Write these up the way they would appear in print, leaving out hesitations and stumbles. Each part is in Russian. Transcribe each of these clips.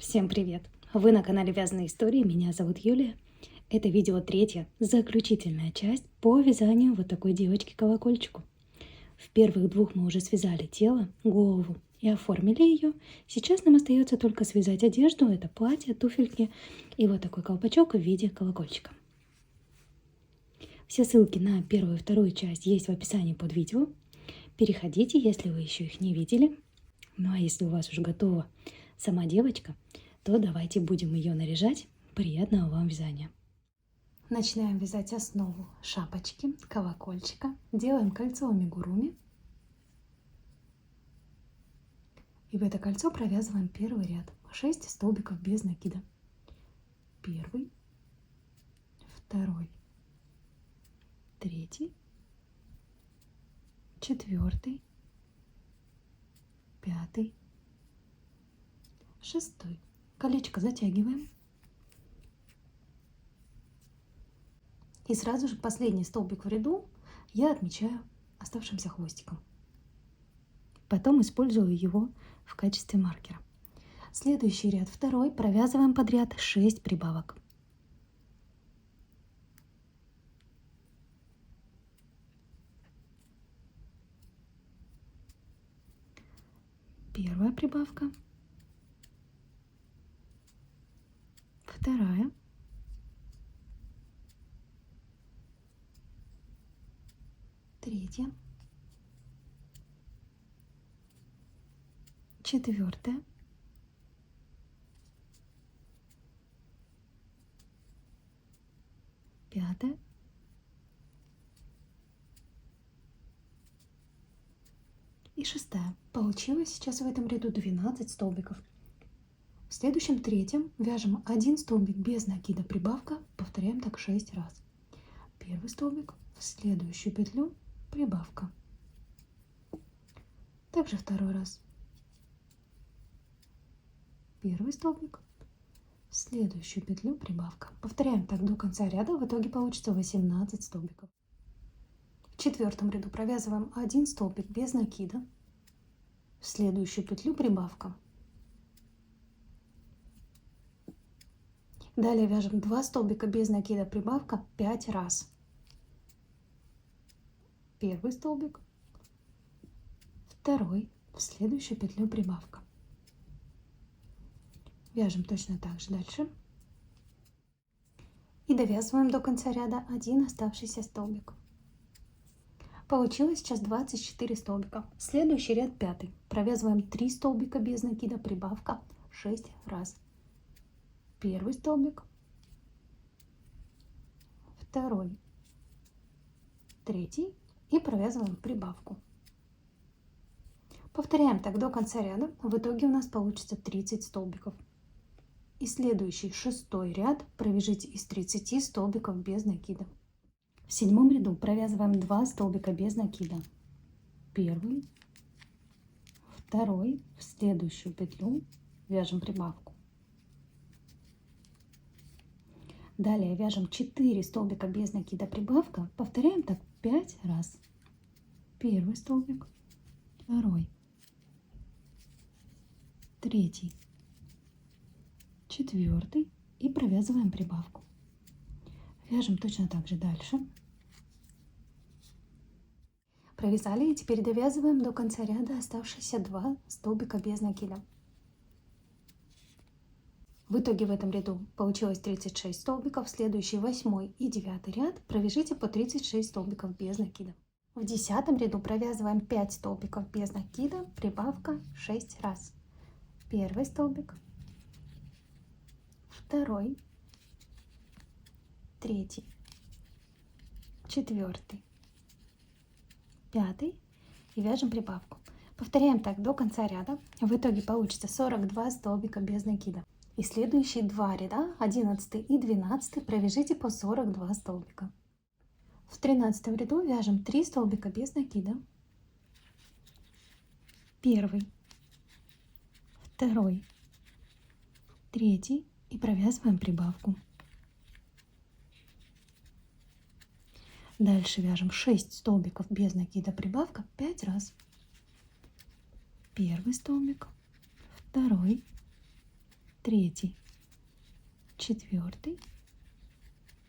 Всем привет! Вы на канале Вязаные истории, меня зовут Юлия. Это видео третья, заключительная часть по вязанию вот такой девочки-колокольчику. В первых двух мы уже связали тело, голову и оформили ее. Сейчас нам остается только связать одежду, это платье, туфельки и вот такой колпачок в виде колокольчика. Все ссылки на первую и вторую часть есть в описании под видео. Переходите, если вы еще их не видели. Ну а если у вас уже готова сама девочка, то давайте будем ее наряжать. Приятного вам вязания! Начинаем вязать основу шапочки, колокольчика. Делаем кольцо амигуруми. И в это кольцо провязываем первый ряд. 6 столбиков без накида. Первый, второй, третий, четвертый, пятый, шестой. Колечко затягиваем. И сразу же последний столбик в ряду я отмечаю оставшимся хвостиком. Потом использую его в качестве маркера. Следующий ряд, второй, провязываем подряд 6 прибавок. Первая прибавка. Вторая. Третья. Четвертая. Пятая. И шестая. Получилось сейчас в этом ряду 12 столбиков. В следующем третьем вяжем 1 столбик без накида, прибавка, повторяем так 6 раз. Первый столбик, в следующую петлю прибавка. Также второй раз. Первый столбик, в следующую петлю прибавка. Повторяем так до конца ряда, в итоге получится 18 столбиков. В четвертом ряду провязываем 1 столбик без накида, в следующую петлю прибавка. Далее вяжем 2 столбика без накида, прибавка 5 раз. Первый столбик, второй, в следующую петлю прибавка. Вяжем точно так же дальше. И довязываем до конца ряда 1 оставшийся столбик. Получилось сейчас 24 столбика. Следующий ряд 5. Провязываем 3 столбика без накида, прибавка 6 раз. Первый столбик, второй, третий и провязываем прибавку. Повторяем так до конца ряда. В итоге у нас получится 30 столбиков. И следующий 6-й ряд провяжите из 30 столбиков без накида. В 7-м ряду провязываем 2 столбика без накида. Первый, второй, в следующую петлю вяжем прибавку. Далее вяжем 4 столбика без накида, прибавка. Повторяем так 5 раз. Первый столбик, второй, третий, четвертый и провязываем прибавку. Вяжем точно так же дальше. Провязали и теперь довязываем до конца ряда оставшиеся 2 столбика без накида. В итоге в этом ряду получилось 36 столбиков. Следующий 8 и 9 ряд провяжите по 36 столбиков без накида. В 10 ряду провязываем 5 столбиков без накида, прибавка 6 раз. Первый столбик, второй, третий, четвертый, пятый и вяжем прибавку. Повторяем так до конца ряда. В итоге получится 42 столбика без накида. И следующие 2 ряда, 11 и 12, провяжите по 42 столбика. В 13 ряду вяжем 3 столбика без накида. Первый, второй, третий и провязываем прибавку. Дальше вяжем 6 столбиков без накида, прибавка 5 раз. Первый столбик, второй, третий, четвертый,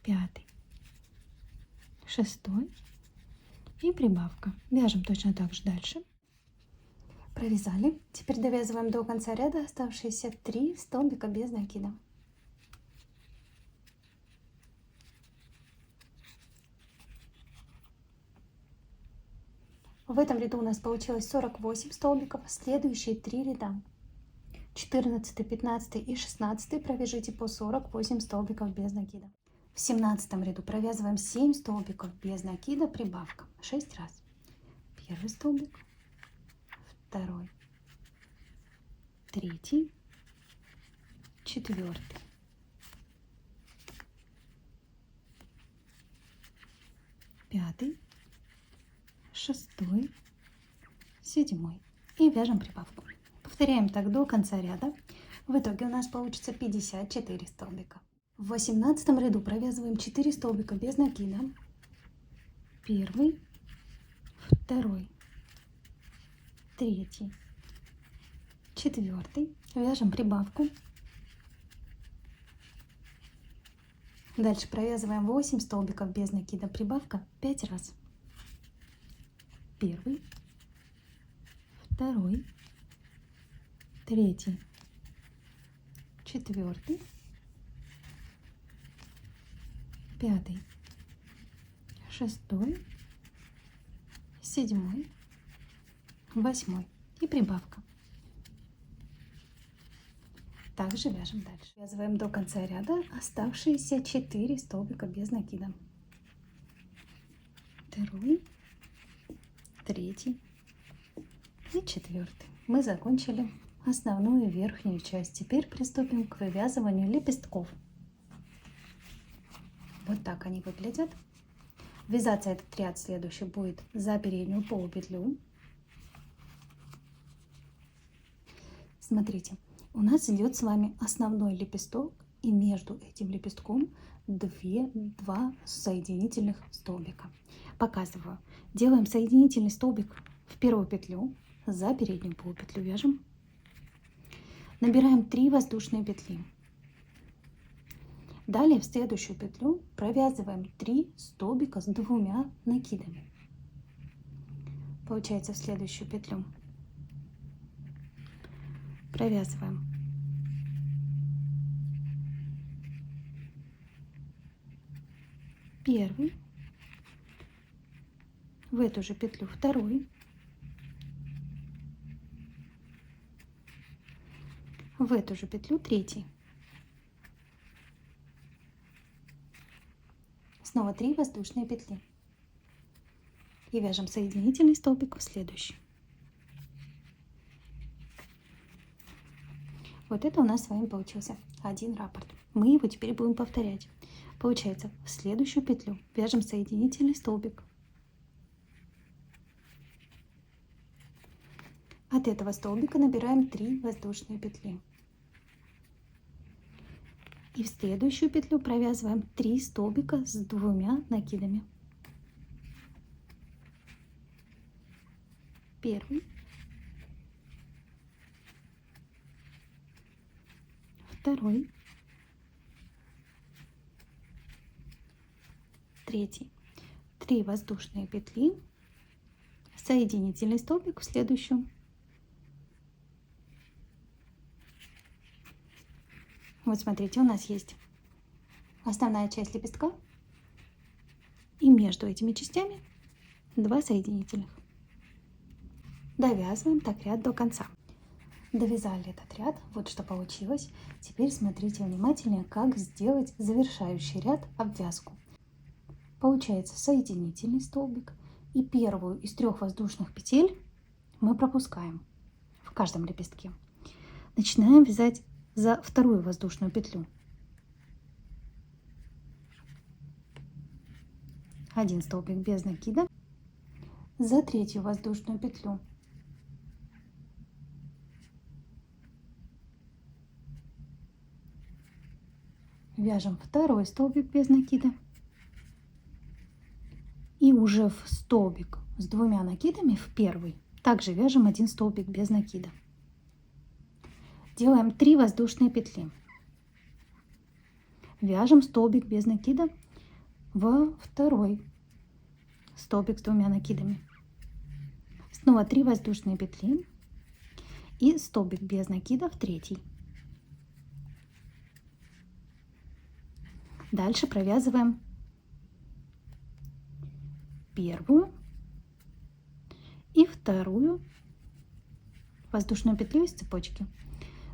пятый, шестой и прибавка. Вяжем точно так же дальше. Провязали. Теперь довязываем до конца ряда оставшиеся 3 столбика без накида. В этом ряду у нас получилось 48 столбиков. Следующие 3 ряда, 14, 15 и 16, провяжите по 48 столбиков без накида. В 17 ряду провязываем 7 столбиков без накида, прибавка 6 раз. Первый столбик, второй, третий, четвертый, пятый, шестой, седьмой. И вяжем прибавку. Повторяем так до конца ряда. В итоге у нас получится 54 столбика. В 18 ряду провязываем 4 столбика без накида. Первый, второй, третий, четвертый. Вяжем прибавку. Дальше провязываем 8 столбиков без накида, прибавка 5 раз. Первый, второй, третий, четвертый, пятый, шестой, седьмой, восьмой и прибавка. Также вяжем дальше. Связываем до конца ряда оставшиеся 4 столбика без накида. Второй, третий и четвертый. Мы закончили основную верхнюю часть. Теперь приступим к вывязыванию лепестков. Вот так они выглядят. Вязаться этот ряд следующий будет за переднюю полупетлю. Смотрите, у нас идет с вами основной лепесток, и между этим лепестком два соединительных столбика. Показываю. Делаем соединительный столбик в первую петлю, за переднюю полупетлю вяжем. Набираем 3 воздушные петли. Далее в следующую петлю провязываем 3 столбика с 2 накидами. Получается, в следующую петлю провязываем первый, в эту же петлю второй, в эту же петлю третий, снова 3 воздушные петли и вяжем соединительный столбик в следующий. Вот это у нас с вами получился один раппорт. Мы его теперь будем повторять. Получается, в следующую петлю вяжем соединительный столбик. От этого столбика набираем 3 воздушные петли. И в следующую петлю провязываем 3 столбика с 2 накидами. Первый, второй, третий. 3 воздушные петли, соединительный столбик в следующую. Вот смотрите, у нас есть основная часть лепестка, и между этими частями 2 соединительных. Довязываем так ряд до конца. Довязали этот ряд, вот что получилось. Теперь смотрите внимательнее, как сделать завершающий ряд, обвязку. Получается соединительный столбик, и первую из 3 воздушных петель мы пропускаем в каждом лепестке. Начинаем вязать за вторую воздушную петлю. 1 столбик без накида, за третью воздушную петлю. Вяжем второй столбик без накида. И уже в столбик с 2 накидами, в первый, также вяжем 1 столбик без накида. Делаем 3 воздушные петли. Вяжем столбик без накида во второй столбик с 2 накидами. Снова 3 воздушные петли и столбик без накида в третий. Дальше провязываем первую и вторую воздушную петлю из цепочки.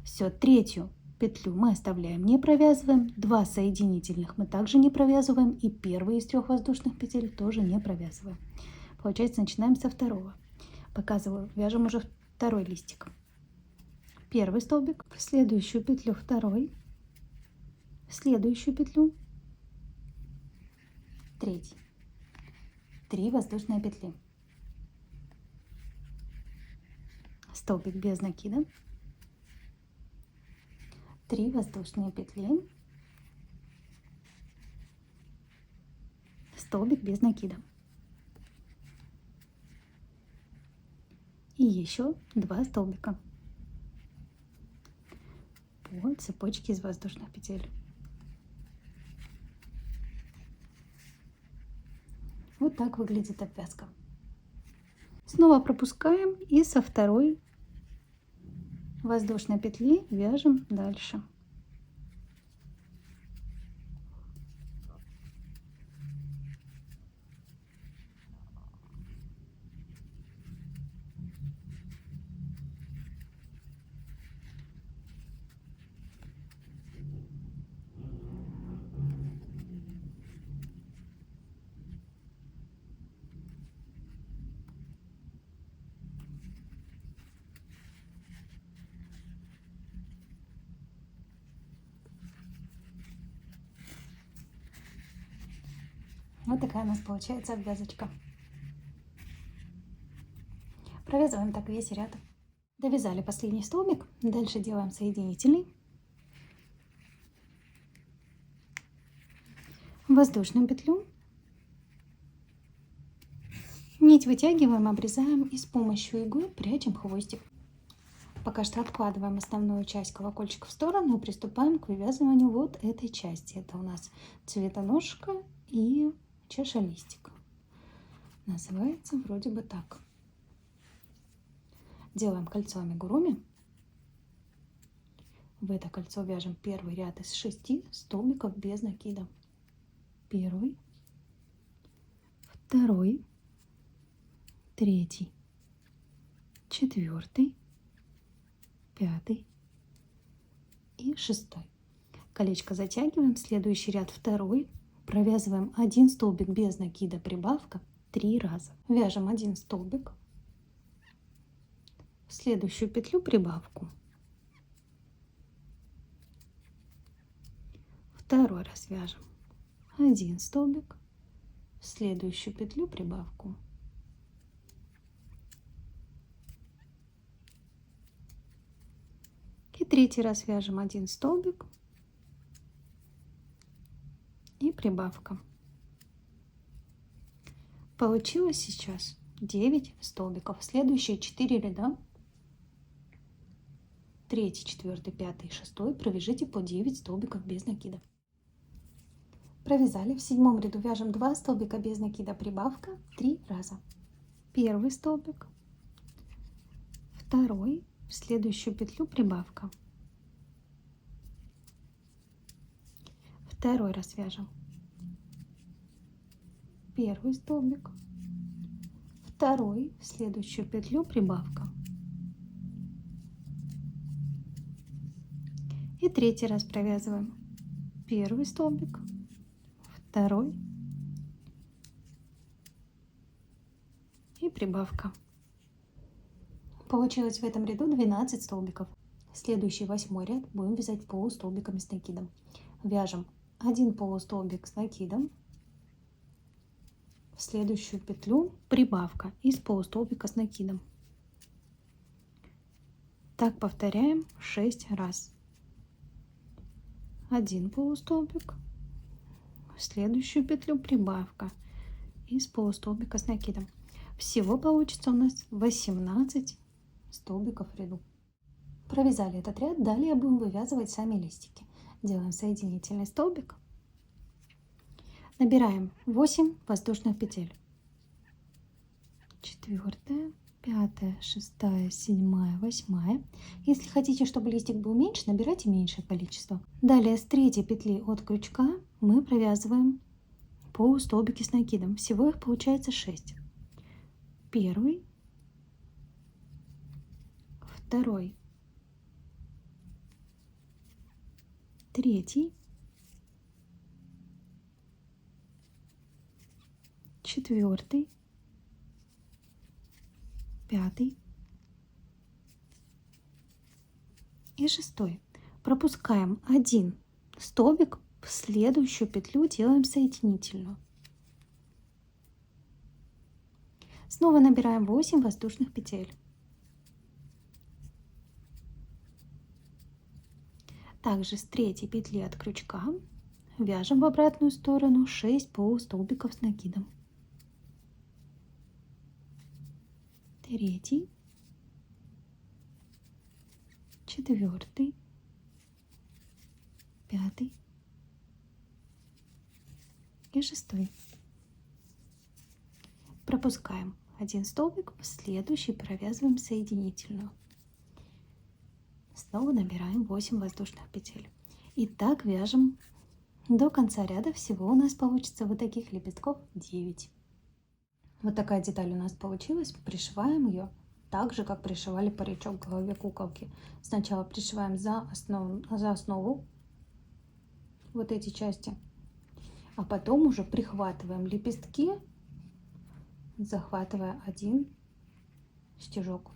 Все, третью петлю мы оставляем, не провязываем. 2 соединительных мы также не провязываем. И первые из 3 воздушных петель тоже не провязываем. Получается, начинаем со второго. Показываю, вяжем уже второй листик. Первый столбик, в следующую петлю второй, в следующую петлю третий. 3 воздушные петли. Столбик без накида. 3 воздушные петли. Столбик без накида. И еще 2 столбика по цепочке из воздушных петель. Вот так выглядит обвязка. Снова пропускаем и со второй воздушной петли вяжем дальше. Вот такая у нас получается обвязочка. Провязываем так весь ряд. Довязали последний столбик. Дальше делаем соединительный. Воздушную петлю. Нить вытягиваем, обрезаем и с помощью иглы прячем хвостик. Пока что откладываем основную часть колокольчика в сторону и приступаем к вывязыванию вот этой части. Это у нас цветоножка и чашелистик. Называется вроде бы так. Делаем кольцо амигуруми. В это кольцо вяжем первый ряд из 6 столбиков без накида. Первый, второй, третий, четвертый, пятый и 6. Колечко затягиваем, следующий ряд второй, провязываем 1 столбик без накида, прибавка 3 раза. Вяжем 1 столбик, в следующую петлю прибавку, второй раз вяжем 1 столбик, в следующую петлю прибавку, и третий раз вяжем 1 столбик и прибавка. Получилось сейчас 9 столбиков. Следующие 4 ряда, 3, 4, 5 и 6, провяжите по 9 столбиков без накида. Провязали. В 7 ряду вяжем 2 столбика без накида, прибавка 3 раза. Первый столбик, второй, в следующую петлю прибавка, второй раз вяжем первый столбик, второй, в следующую петлю прибавка, и третий раз провязываем первый столбик, второй и прибавка. Получилось в этом ряду 12 столбиков. Следующий 8 ряд будем вязать полустолбиками с накидом. Вяжем 1 полустолбик с накидом, в следующую петлю прибавка из полустолбика с накидом. Так повторяем 6 раз. 1 полустолбик, в следующую петлю прибавка из полустолбика с накидом. Всего получится у нас 18 столбиков в ряду. Провязали этот ряд, далее будем вывязывать сами листики. Делаем соединительный столбик. Набираем 8 воздушных петель. 4, 5, 6, 7, 8. Если хотите, чтобы листик был меньше, набирайте меньшее количество. Далее с 3 петли от крючка мы провязываем по столбике с накидом. Всего их получается 6. Первый, второй, третий, четвертый, пятый и 6. Пропускаем один столбик, в следующую петлю делаем соединительную. Снова набираем 8 воздушных петель. Также с 3 петли от крючка вяжем в обратную сторону 6 полустолбиков с накидом. 3, 4, 5 и 6. Пропускаем один столбик, в следующий провязываем соединительную. Снова набираем 8 воздушных петель. И так вяжем до конца ряда. Всего у нас получится вот таких лепестков 9. Вот такая деталь у нас получилась. Пришиваем ее так же, как пришивали паричок к голове куколки. Сначала пришиваем за основу вот эти части, а потом уже прихватываем лепестки, захватывая один стежок.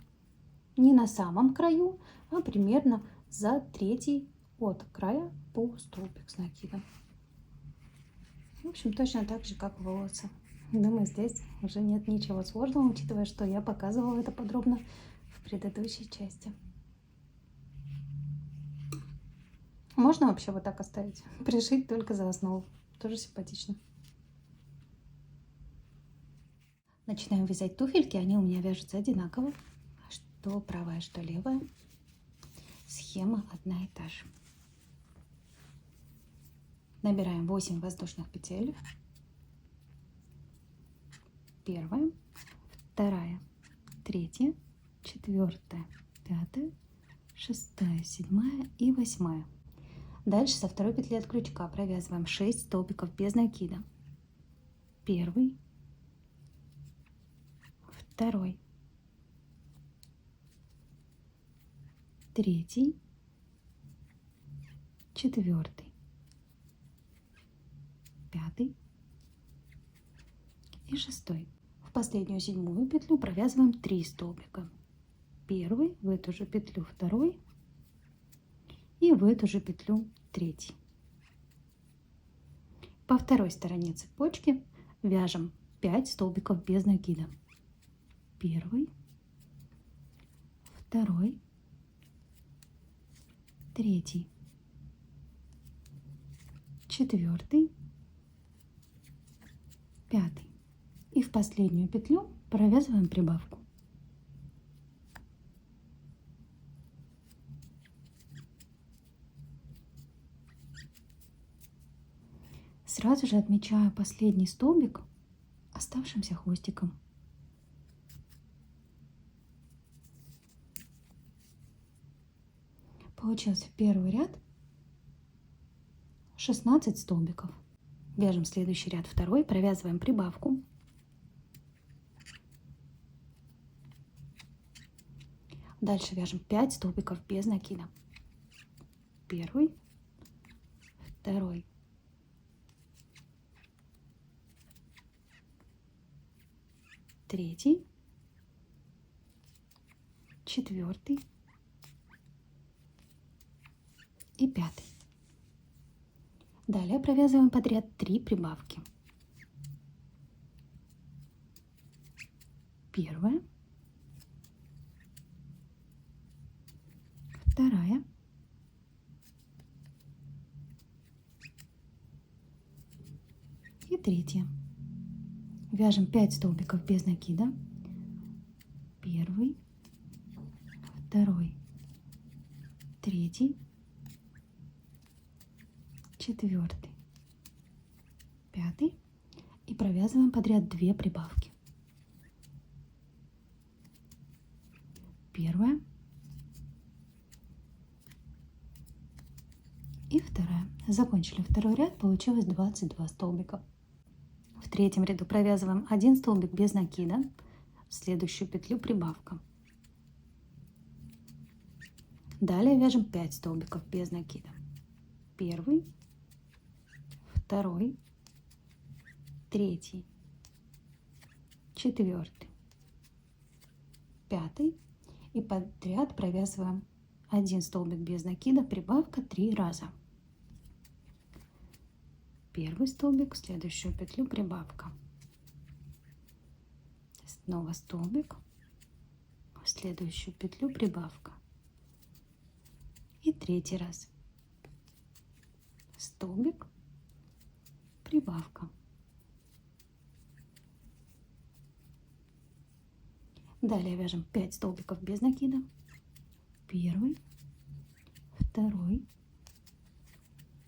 Не на самом краю, а примерно за 3 от края полустолбик с накидом. В общем, точно так же, как волосы. Думаю, здесь уже нет ничего сложного, учитывая, что я показывала это подробно в предыдущей части. Можно вообще вот так оставить, пришить только за основу. Тоже симпатично. Начинаем вязать туфельки, они у меня вяжутся одинаково. Что правая, что левая. Схема одна и та же. Набираем 8 воздушных петель. Первая, вторая, третья, 4, 5, 6, 7 и 8. Дальше со 2 петли от крючка провязываем 6 столбиков без накида. Первый, второй, третий, 4, 5 и 6. В последнюю 7 петлю провязываем 3 столбика. Первый, в эту же петлю второй и в эту же петлю третий. По второй стороне цепочки вяжем 5 столбиков без накида. Первый, второй, третий, 4, 5. И в последнюю петлю провязываем прибавку. Сразу же отмечаю последний столбик оставшимся хвостиком. Получился первый ряд 16 столбиков. Вяжем следующий ряд второй, провязываем прибавку. Дальше вяжем 5 столбиков без накида. Первый, второй, третий, 4 и 5. Далее провязываем подряд 3 прибавки. Первая, вторая, и третья. Вяжем 5 столбиков без накида. Первый, второй, третий, четвертый, пятый. И провязываем подряд 2 прибавки. Первая и вторая. Закончили второй ряд, получилось 22 столбика. В третьем ряду провязываем 1 столбик без накида, в следующую петлю прибавка. Далее вяжем 5 столбиков без накида. Первый, второй, третий, четвертый, пятый. И подряд провязываем 1 столбик без накида, прибавка 3 раза. Первый столбик, в следующую петлю прибавка. Снова столбик, в следующую петлю прибавка. И третий раз. Столбик, прибавка. Далее вяжем 5 столбиков без накида. Первый, второй,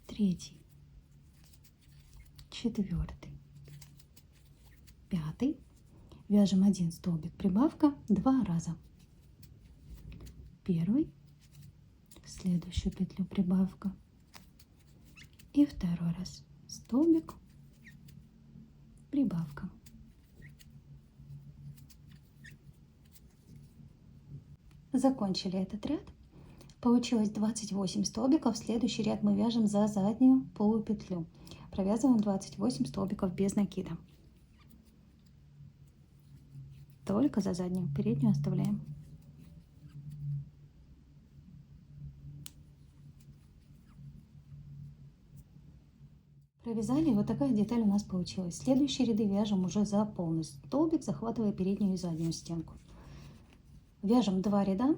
третий, четвертый, пятый. Вяжем 1 столбик прибавка 2 раза. Первый, в следующую петлю прибавка. И второй раз. Столбик, прибавка. Закончили этот ряд. Получилось 28 столбиков. Следующий ряд мы вяжем за заднюю полупетлю. Провязываем 28 столбиков без накида. Только за заднюю, переднюю оставляем. Провязали, вот такая деталь у нас получилась. Следующие ряды вяжем уже за полный столбик, захватывая переднюю и заднюю стенку. Вяжем 2 ряда,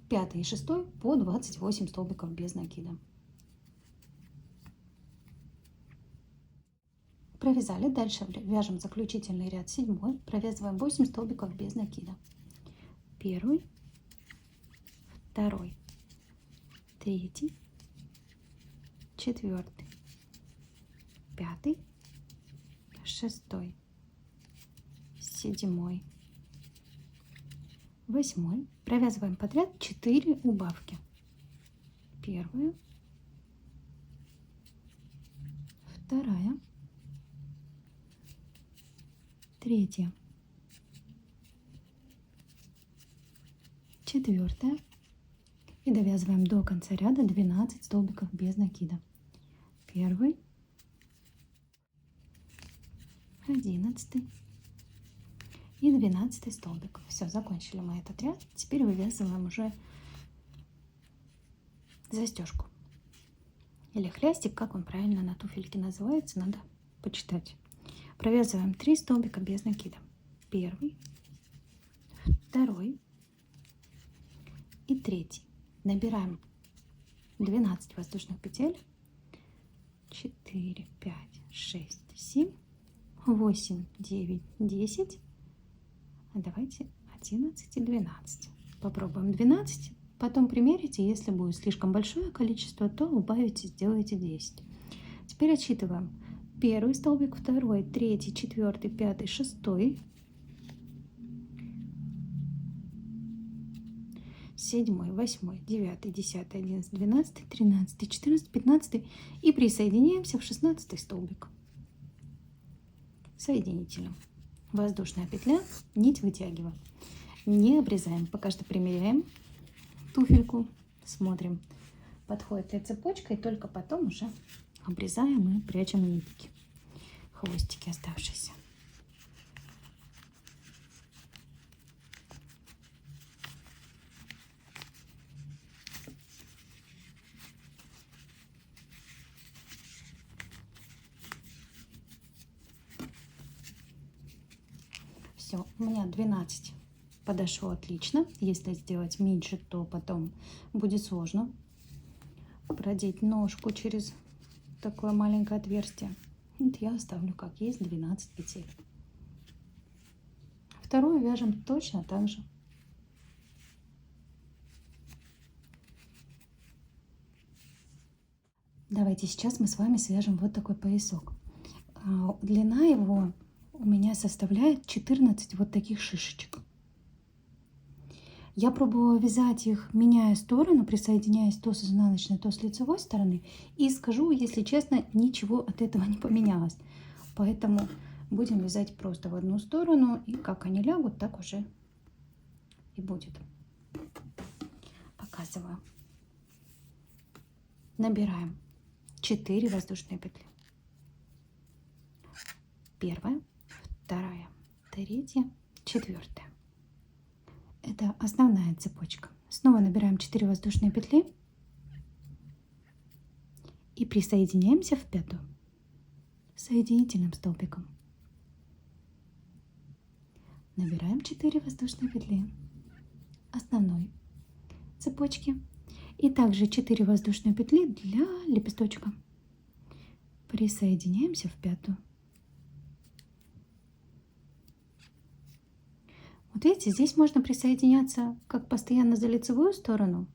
5 и 6 по 28 столбиков без накида. Провязали, дальше вяжем заключительный ряд 7, провязываем 8 столбиков без накида. Первый, второй, третий, четвертый, пятый, шестой, седьмой, 8. Провязываем подряд 4 убавки. Первая, вторая, третья, четвертая. И довязываем до конца ряда 12 столбиков без накида. Первый, 11 и 12 столбик. Все, закончили мы этот ряд. Теперь вывязываем уже застежку или хлястик, как он правильно на туфельке называется, надо почитать. Провязываем 3 столбика без накида. Первый, второй и третий. Набираем 12 воздушных петель. 4, 5, 6, 7, 8, 9, 10. А давайте 11 и 12. Попробуем 12. Потом примерите. Если будет слишком большое количество, то убавите, сделайте 10. Теперь отсчитываем. Первый столбик, второй, третий, четвертый, пятый, шестой, 7, 8, 9, 10, 11, 12, 13, 14, 15 и присоединяемся в 16 столбик соединителем. Воздушная петля, нить вытягиваем, не обрезаем, пока что примеряем туфельку, смотрим, подходит ли цепочка, и только потом уже обрезаем и прячем нитки, хвостики оставшиеся. Все, у меня 12 подошло отлично. Если сделать меньше, то потом будет сложно продеть ножку через такое маленькое отверстие. Вот я оставлю как есть 12 петель. Вторую вяжем точно так же. Давайте сейчас мы с вами свяжем вот такой поясок. Длина его у меня составляет 14 вот таких шишечек. Я пробовала вязать их, меняя сторону, присоединяясь то с изнаночной, то с лицевой стороны. И скажу, если честно, ничего от этого не поменялось. Поэтому будем вязать просто в одну сторону. И как они лягут, так уже и будет. Показываю. Набираем 4 воздушные петли. Первая, вторая, третья, четвертая. Это основная цепочка. Снова набираем 4 воздушные петли и присоединяемся в пятую соединительным столбиком. Набираем 4 воздушные петли основной цепочки и также 4 воздушные петли для лепесточка. Присоединяемся в пятую. Вот видите, здесь можно присоединяться как постоянно за лицевую сторону,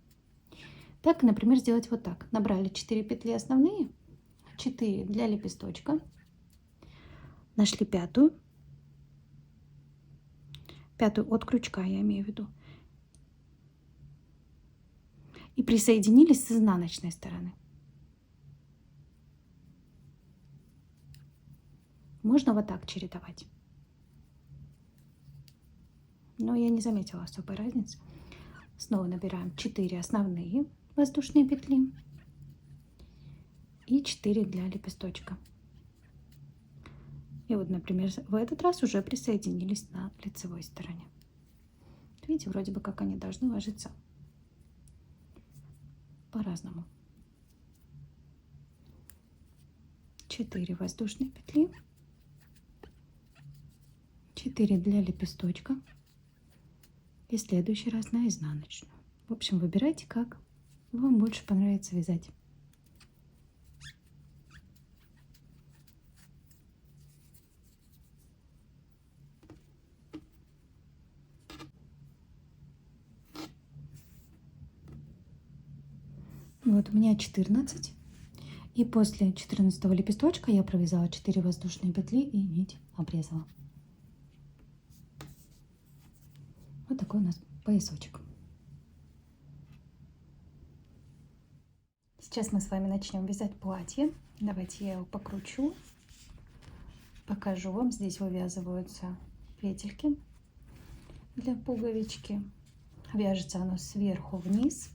так, например, сделать вот так. Набрали 4 петли основные, 4 для лепесточка, нашли пятую от крючка, я имею в виду, и присоединились с изнаночной стороны. Можно вот так чередовать. Но я не заметила особой разницы. Снова набираем 4 основные воздушные петли и 4 для лепесточка. И вот, например, в этот раз уже присоединились на лицевой стороне. Видите, вроде бы как они должны ложиться по-разному. 4 воздушные петли, 4 для лепесточка. И в следующий раз на изнаночную. В общем, выбирайте, как вам больше понравится вязать. Вот у меня 14. И после 14 лепесточка я провязала 4 воздушные петли и нить обрезала. Вот такой у нас поясочек. Сейчас мы с вами начнем вязать платье. Давайте я его покручу. Покажу вам. Здесь вывязываются петельки для пуговички. Вяжется оно сверху вниз.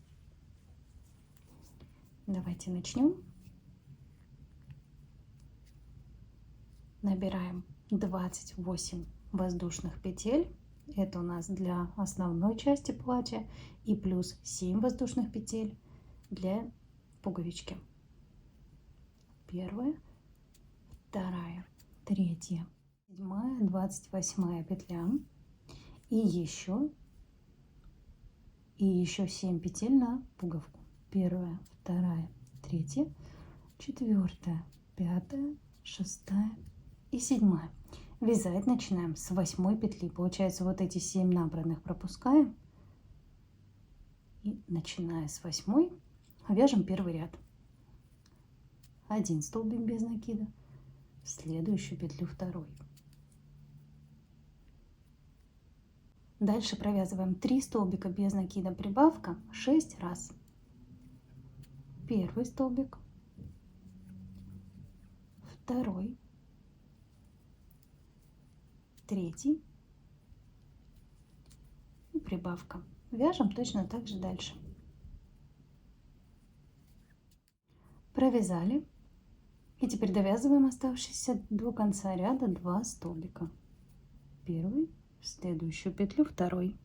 Давайте начнем. Набираем 28 воздушных петель. Это у нас для основной части платья. И плюс 7 воздушных петель для пуговички. Первая, вторая, третья, седьмая, 28 петля. И еще 7 петель на пуговку. Первая, вторая, третья, четвертая, пятая, шестая и седьмая. Вязать начинаем с 8 петли. Получается, вот эти 7 набранных пропускаем. И начиная с 8 вяжем первый ряд. 1 столбик без накида. В следующую петлю второй. Дальше провязываем 3 столбика без накида, прибавка 6 раз. Первый столбик, второй, третий и прибавка. Вяжем точно так же дальше. Провязали. И теперь довязываем оставшиеся до конца ряда 2 столбика. Первый, в следующую петлю второй.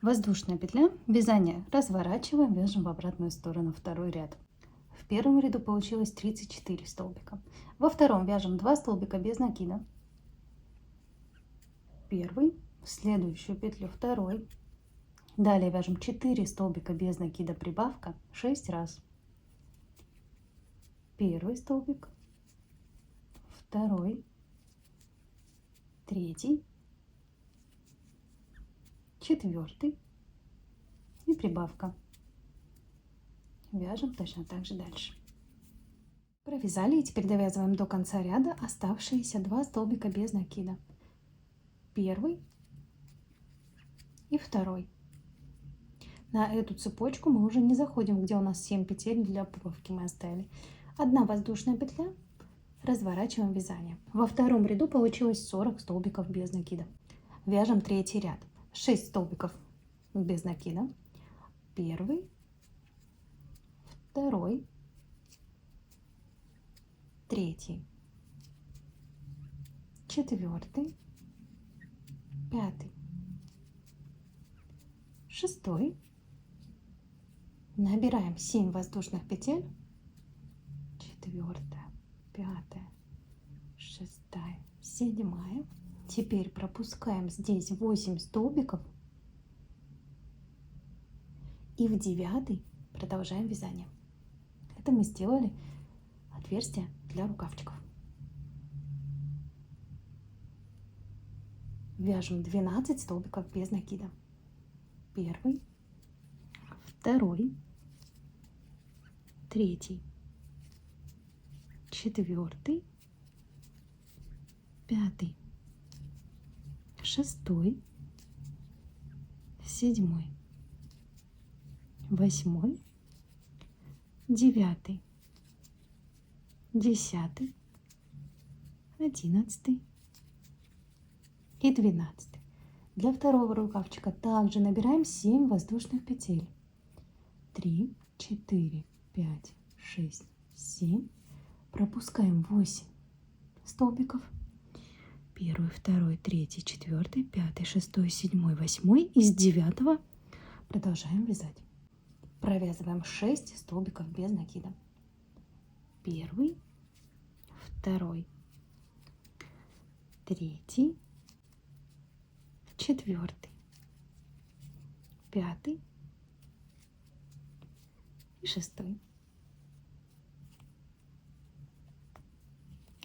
Воздушная петля, вязание разворачиваем, вяжем в обратную сторону второй ряд. В первом ряду получилось 34 столбика. Во втором вяжем 2 столбика без накида. Первый, в следующую петлю второй. Далее вяжем 4 столбика без накида, прибавка 6 раз. Первый столбик, второй, третий, четвертый и прибавка. Вяжем точно так же дальше. Провязали и теперь довязываем до конца ряда оставшиеся 2 столбика без накида. Первый и второй. На эту цепочку мы уже не заходим, где у нас 7 петель для пуговки мы оставили. 1 воздушная петля, разворачиваем вязание. Во втором ряду получилось 40 столбиков без накида. Вяжем третий ряд. 6 столбиков без накида. Первый, второй, третий, четвертый, пятый, шестой. Набираем 7 воздушных петель. Четвертая, пятая, шестая, седьмая. Теперь пропускаем здесь 8 столбиков. И в 9 продолжаем вязание. Это мы сделали отверстие для рукавчиков. Вяжем 12 столбиков без накида. Первый, второй, третий, четвертый, пятый, шестой, седьмой, восьмой, девятый, 10, 11 и 12. Для второго рукавчика также набираем 7 воздушных петель. 3, 4, 5, 6, 7. Пропускаем 8 столбиков. 1, 2, 3, 4, 5, 6, 7, 8. Из 9 продолжаем вязать. Провязываем 6 столбиков без накида. Первый, второй, третий, четвертый, пятый и шестой.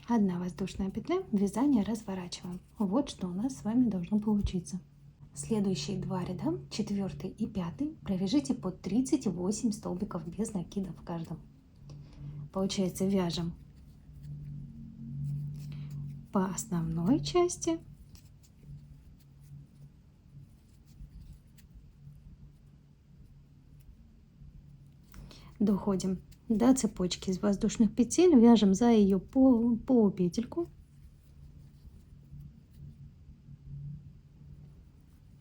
1 воздушная петля, вязание разворачиваем. Вот что у нас с вами должно получиться. Следующие 2 ряда, 4 и 5, провяжите по 38 столбиков без накида в каждом. Получается, вяжем по основной части, доходим до цепочки из воздушных петель, вяжем за ее полупетельку.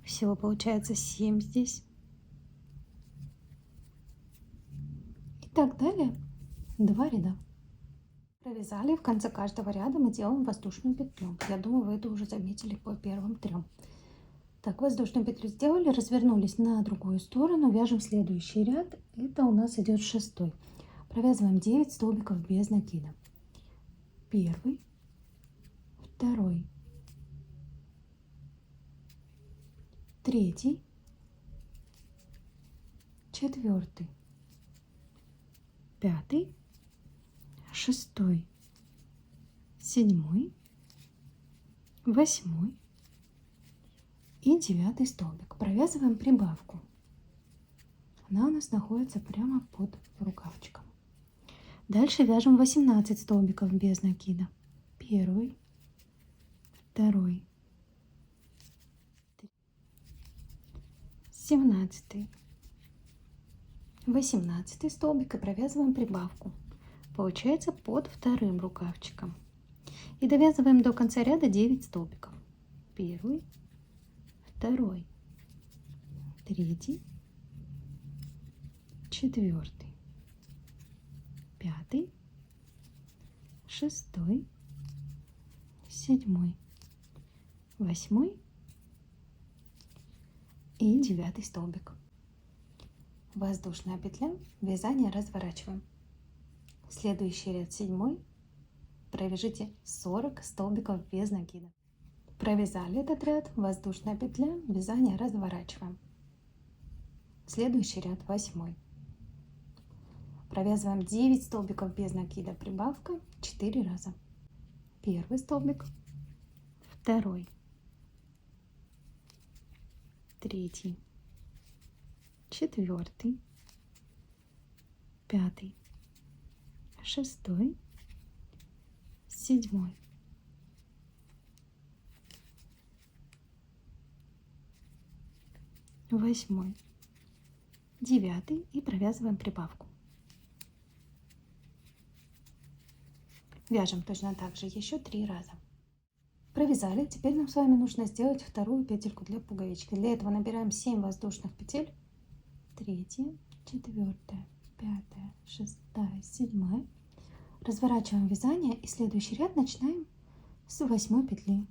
Всего получается 7 здесь. И так далее 2 ряда. Провязали, в конце каждого ряда мы делаем воздушную петлю. Я думаю, вы это уже заметили по первым 3. Так, воздушную петлю сделали, развернулись на другую сторону, вяжем следующий ряд. Это у нас идет 6. Провязываем 9 столбиков без накида. Первый, второй, третий, четвертый, пятый, шестой, седьмой, восьмой и 9 столбик. Провязываем прибавку. Она у нас находится прямо под рукавчиком. Дальше вяжем 18 столбиков без накида. Первый, второй, 17, 18 столбик и провязываем прибавку. Получается под вторым рукавчиком. И довязываем до конца ряда 9 столбиков. Первый, второй, третий, четвертый, пятый, шестой, седьмой, восьмой и 9 столбик. Воздушная петля, вязание разворачиваем. Следующий ряд 7, провяжите 40 столбиков без накида. Провязали этот ряд, воздушная петля, вязание разворачиваем. Следующий ряд 8. Провязываем 9 столбиков без накида, прибавка 4 раза. Первый столбик, второй, третий, четвертый, 5, 6, 7, 8, 9 и провязываем прибавку. Вяжем точно так же еще 3 раза. Провязали. Теперь нам с вами нужно сделать вторую петельку для пуговички. Для этого набираем 7 воздушных петель. 3, 4, 5, 6, 7. Разворачиваем вязание и следующий ряд начинаем с 8 петли.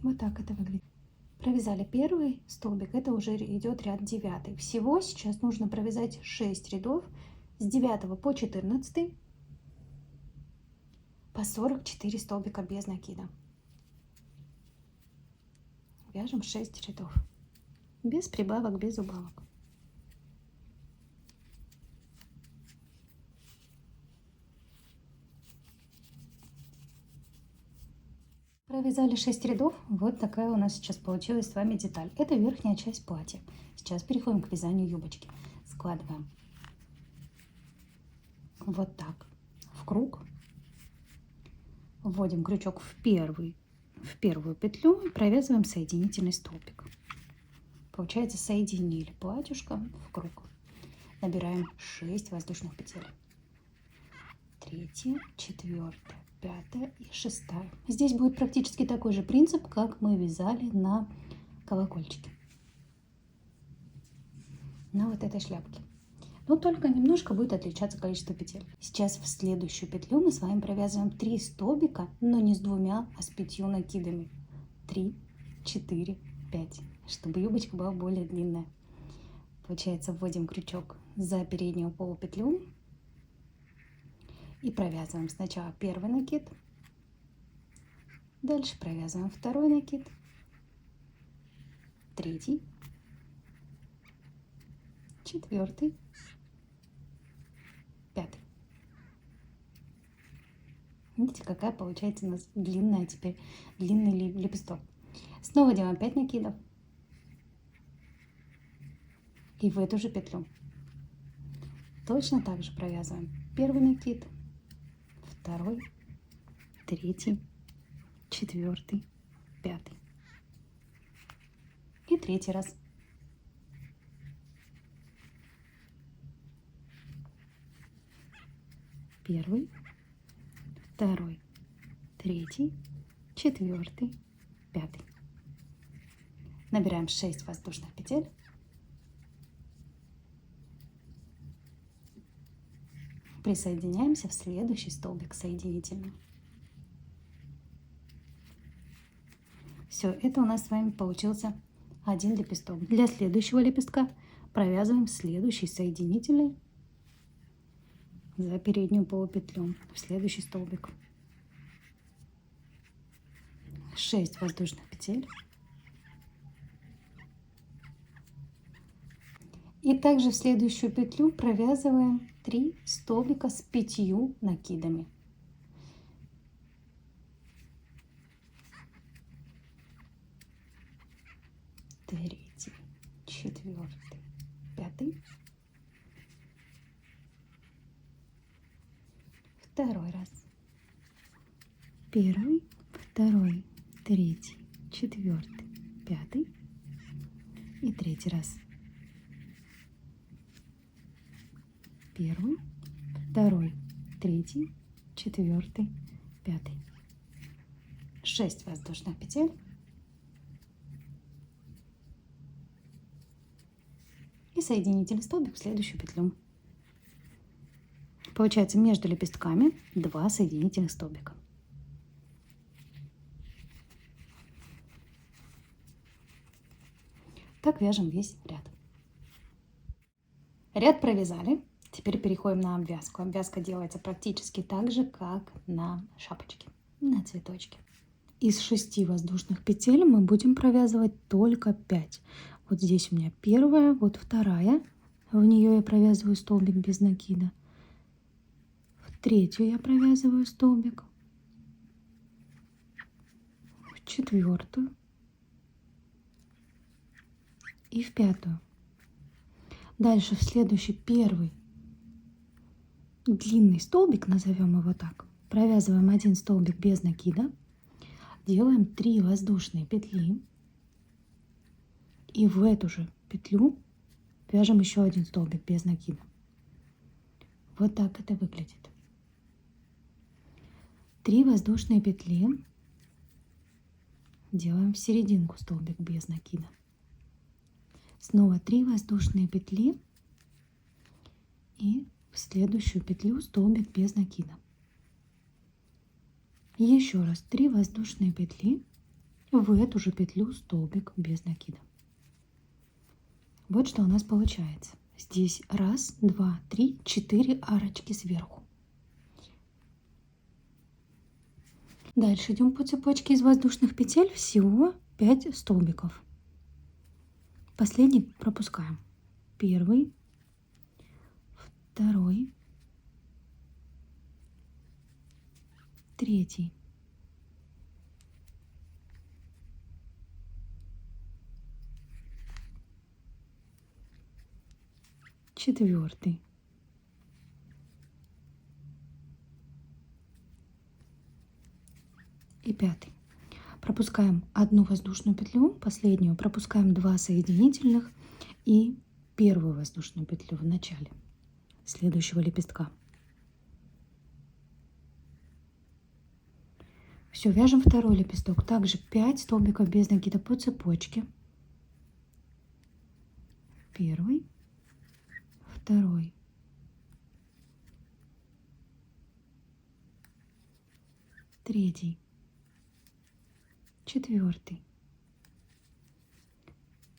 Вот так это выглядит. Провязали первый столбик, это уже идет ряд 9. Всего сейчас нужно провязать 6 рядов с 9 по 14 по 44 столбика без накида. Вяжем 6 рядов без прибавок, без убавок. Провязали 6 рядов. Вот такая у нас сейчас получилась с вами деталь. Это верхняя часть платья. Сейчас переходим к вязанию юбочки. Складываем вот так в круг. Вводим крючок в первую петлю и провязываем соединительный столбик. Получается, соединили платьюшко в круг. Набираем 6 воздушных петель. 3, 4, 5 и 6. Здесь будет практически такой же принцип, как мы вязали на колокольчике, на вот этой шляпке. Но только немножко будет отличаться количество петель. Сейчас в следующую петлю мы с вами провязываем 3 столбика, но не с 2, а с 5 накидами. 3, 4, 5, чтобы юбочка была более длинная. Получается, вводим крючок за переднюю полупетлю и провязываем сначала первый накид, дальше провязываем второй накид, третий, четвертый, пятый. Видите, какая получается у нас длинная теперь, длинный лепесток. Снова делаем 5 накидов и в эту же петлю точно так же провязываем первый накид, второй, третий, четвертый, пятый и третий раз. Первый, второй, третий, четвертый, пятый. Набираем 6 воздушных петель. Присоединяемся в следующий столбик соединительный. Все, это у нас с вами получился один лепесток. Для следующего лепестка провязываем следующий соединительный за переднюю полупетлю в следующий столбик. 6 воздушных петель. И также в следующую петлю провязываем 3 столбика с 5 накидами. Третий, четвертый, пятый. Второй раз. Первый, второй, третий, четвертый, пятый и третий раз. Первый, второй, третий, четвертый, пятый. 6 воздушных петель. И соединительный столбик в следующую петлю. Получается, между лепестками 2 соединительных столбика. Так вяжем весь ряд. Ряд провязали. Теперь переходим на обвязку. Обвязка делается практически так же, как на шапочке, на цветочке. Из 6 воздушных петель мы будем провязывать только 5. Вот здесь у меня первая, вот вторая. В нее я провязываю столбик без накида. В третью я провязываю столбик. В четвертую. и в пятую. Дальше в следующий первый длинный столбик, назовем его так, провязываем один столбик без накида, делаем 3 воздушные петли и в эту же петлю вяжем еще один столбик без накида. Вот так это выглядит. 3 воздушные петли, делаем в серединку столбик без накида. Снова 3 воздушные петли и в следующую петлю столбик без накида. Еще раз 3 воздушные петли, в эту же петлю столбик без накида. Вот что у нас получается. Здесь 1, 2, 3, 4 арочки сверху. Дальше идем по цепочке из воздушных петель, всего 5 столбиков. Последний пропускаем. Первый, второй, третий, четвертый, и пятый. Пропускаем одну воздушную петлю, последнюю, пропускаем 2 соединительных и первую воздушную петлю в начале следующего лепестка. Все, вяжем второй лепесток. Также 5 столбиков без накида по цепочке. Первый, второй, третий, четвертый,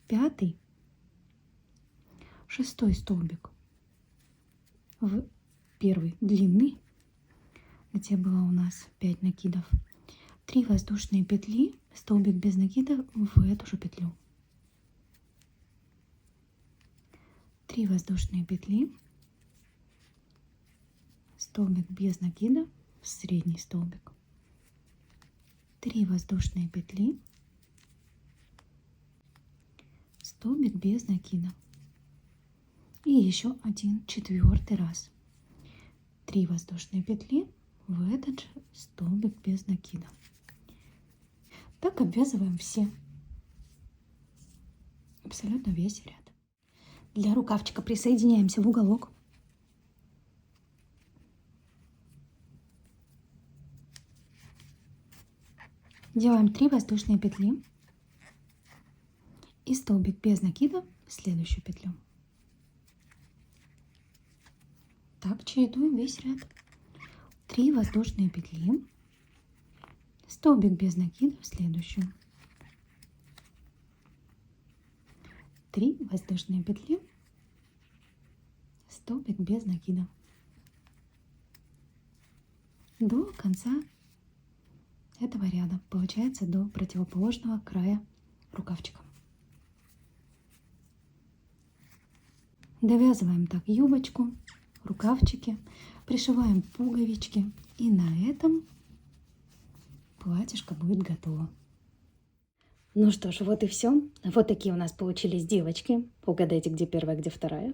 пятый, шестой столбик в первый длинный, где было у нас 5 накидов, 3 воздушные петли, столбик без накида в эту же петлю, 3 воздушные петли, столбик без накида в средний столбик, 3 воздушные петли, столбик без накида и еще один четвертый раз, 3 воздушные петли в этот же столбик без накида. Так обвязываем все, абсолютно весь ряд. Для рукавчика присоединяемся в уголок. Делаем 3 воздушные петли и столбик без накида в следующую петлю. Так чередуем весь ряд. 3 воздушные петли, столбик без накида в следующую, 3 воздушные петли, столбик без накида до конца этого ряда, получается до противоположного края рукавчика. Довязываем так юбочку, рукавчики, пришиваем пуговички, и на этом платьишко будет готово. Ну что ж, вот и все. Вот такие у нас получились девочки. Угадайте, где первая, где вторая.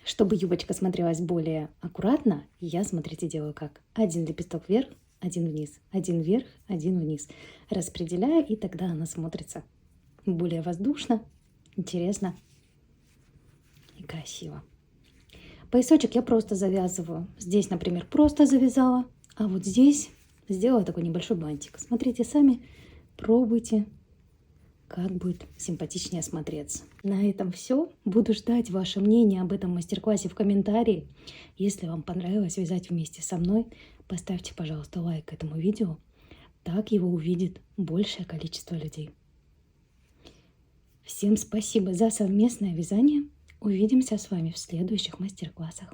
Чтобы юбочка смотрелась более аккуратно, я, смотрите, делаю как. Один лепесток вверх, один вниз, один вверх, один вниз. Распределяю, и тогда она смотрится более воздушно, интересно и красиво. Поясочек я просто завязываю. Здесь, например, просто завязала, а вот здесь сделала такой небольшой бантик. Смотрите сами, пробуйте, как будет симпатичнее смотреться. На этом все. Буду ждать ваше мнение об этом мастер-классе в комментарии. Если вам понравилось вязать вместе со мной, поставьте, пожалуйста, лайк этому видео. Так его увидит большее количество людей. Всем спасибо за совместное вязание. Увидимся с вами в следующих мастер-классах.